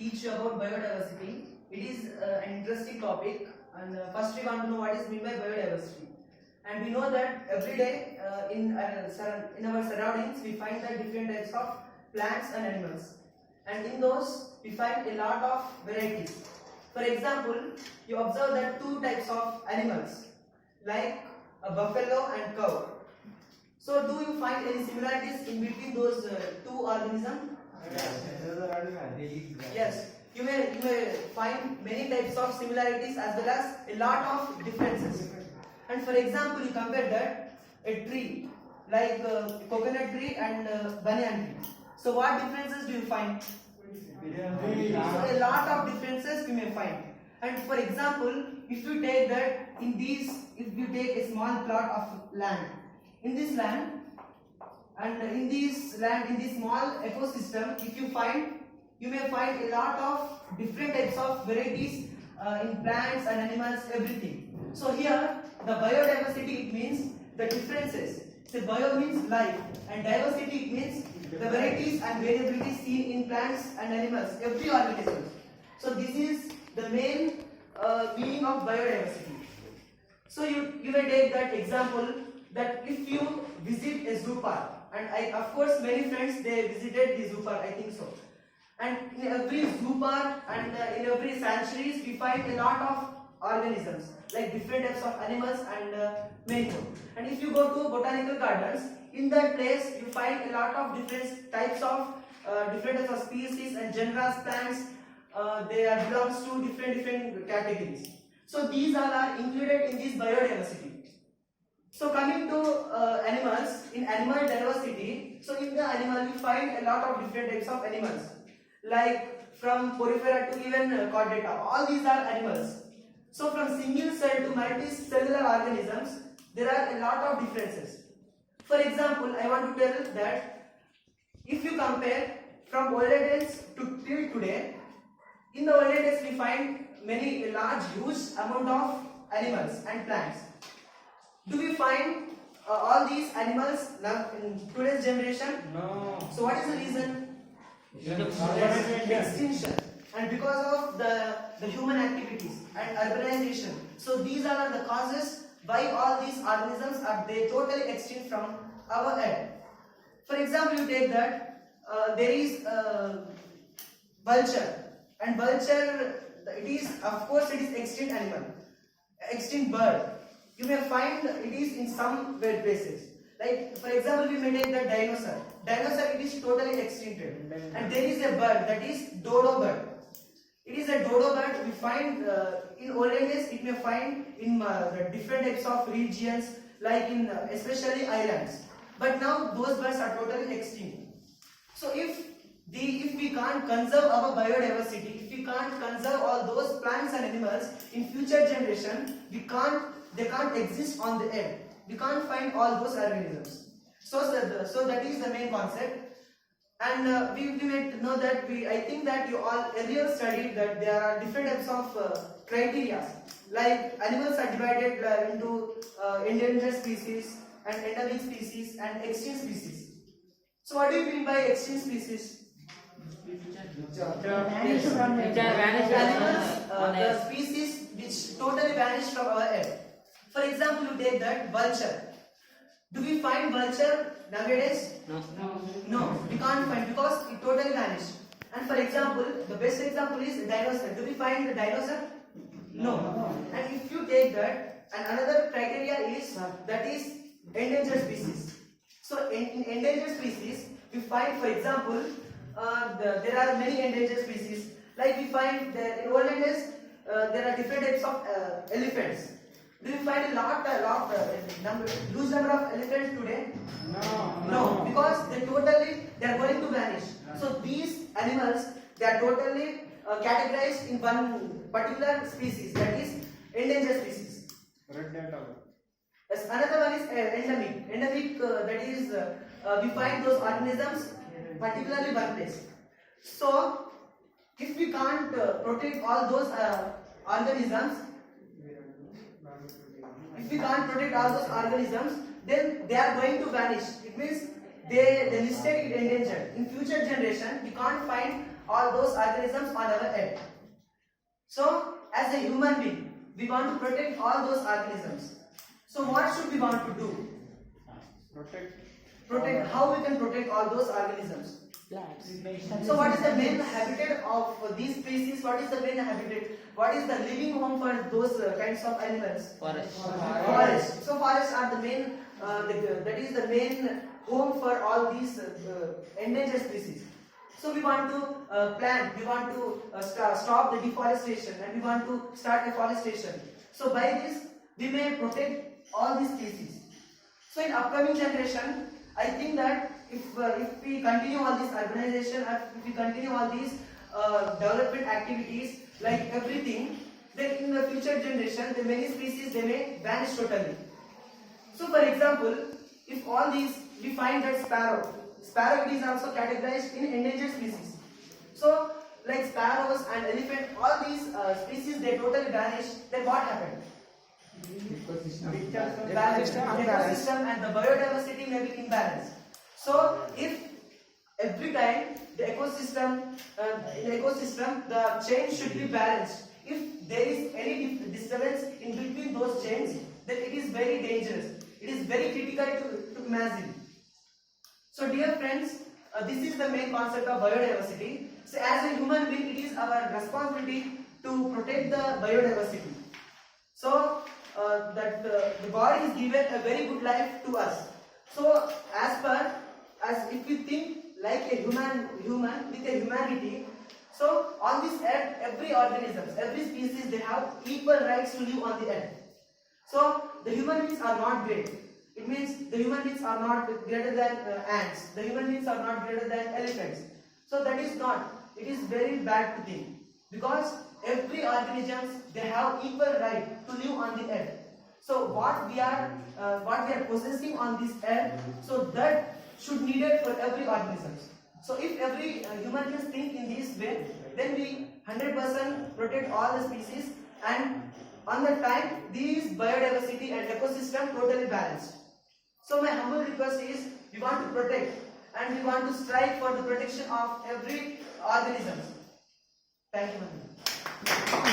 teach you about biodiversity. It is an interesting topic, and first we want to know what is meant by biodiversity. And we know that every day in our surroundings we find that different types of plants and animals, and in those we find a lot of varieties. For example, you observe that two types of animals like a buffalo and cow. So do you find any similarities in between those two organisms? Yes, you may find many types of similarities as well as a lot of differences. And for example, you compare that a tree like coconut tree and banyan tree. So what differences do you find? So a lot of differences we may find. And for example, if you take that if you take a small plot of land, in this land and in this small ecosystem, if you may find a lot of different types of varieties in plants and animals, everything. So here the biodiversity, it means the differences. So bio means life, and diversity, it means the varieties and variability seen in plants and animals, every organism. So this is the main meaning of biodiversity. So you may take that example that if you visit a zoo park, and of course many friends they visited the zoo park, I think so. And in every zoo park and in every sanctuaries we find a lot of organisms like different types of animals and many more. And if you go to botanical gardens, in that place you find a lot of different types of species and genera plants. They belongs to different categories. So these all are included in this biodiversity. So coming to animals, in animal diversity, so in the animal we find a lot of different types of animals, like from porifera to even chordata. All these are animals. So from single cell to multicellular organisms, there are a lot of differences. For example, I want to tell that if you compare from olden days to till today, in the olden days we find many large, huge amount of animals and plants. Do we find all these animals now in today's generation? No. So what is the reason? Extinction. And because of the human activities and urbanization. So these are the causes why all these organisms are they totally extinct from our earth. For example, you take that there is vulture, and vulture, it is of course it is extinct animal, extinct bird. You may find it is in some weird places. Like for example, we may take the dinosaur. Dinosaur, it is totally extincted. And there is a bird, that is dodo bird. It is a dodo bird. We find in olden days it may find in the different types of regions, like in especially islands. But now those birds are totally extinct. So if we can't conserve our biodiversity, if we can't conserve all those plants and animals, in future generation they can't exist on the earth. We can't find all those organisms. So that is the main concept. And we may know that I think that you all earlier studied that there are different types of criteria. Like animals are divided into endangered species and endemic species and extinct species. So what do you mean by extinct species? Animals, the species which totally vanished from our earth. For example, you take that vulture. Do we find vulture nowadays? No, we can't find because it totally vanished. And for example, the best example is dinosaur. Do we find the dinosaur? No. And if you take that, and another criteria is that is endangered species. So in endangered species, we find, for example, there are many endangered species. Like we find that in olden days there are different types of elephants. Do you find huge number of elephants today? No, because they are going to vanish. So these animals, they are totally categorized in one particular species, that is endangered species. Yes, another one is endemic. Endemic, that is we find those organisms particularly one place. So if we can't protect all those organisms, then they are going to vanish. It means they listed it endangered. In future generation, we can't find all those organisms on our earth. So, as a human being, we want to protect all those organisms. So, what should we want to do? Protect. How we can protect all those organisms? So, what is the main habitat of these species? What is the main habitat? What is the living home for those kinds of animals? Forest. So, forests are the main. That is the main home for all these endangered species. So we want to plant, we want to stop the deforestation, and we want to start afforestation. So by this, we may protect all these species. So in upcoming generation, I think that if we continue all this urbanization, if we continue all these development activities, like everything, then in the future generation, the many species they may vanish totally. So for example, if all these, we find that sparrow is also categorized in endangered species. So like sparrows and elephant, all these species they totally vanish, then what happened? Ecosystem and the biodiversity may be imbalanced. So if every time the ecosystem, the chain should be balanced. If there is any disturbance in between those chains, then it is very dangerous. It is very critical to imagine. So dear friends, this is the main concept of biodiversity. So as a human being, it is our responsibility to protect the biodiversity. So the God is given a very good life to us. So as if we think like a human with a humanity, so on this earth, every organism, every species, they have equal rights to live on the earth. So the human beings are not great. It means the human beings are not greater than ants. The human beings are not greater than elephants. So that is not. It is very bad to think, because every organism they have equal right to live on the earth. So what we are possessing on this earth, so that should needed for every organism. So if every human beings think in this way, then we 100% protect all the species, and on the time these biodiversity and ecosystem totally balanced. So my humble request is, we want to protect and we want to strive for the protection of every organism. Thank you.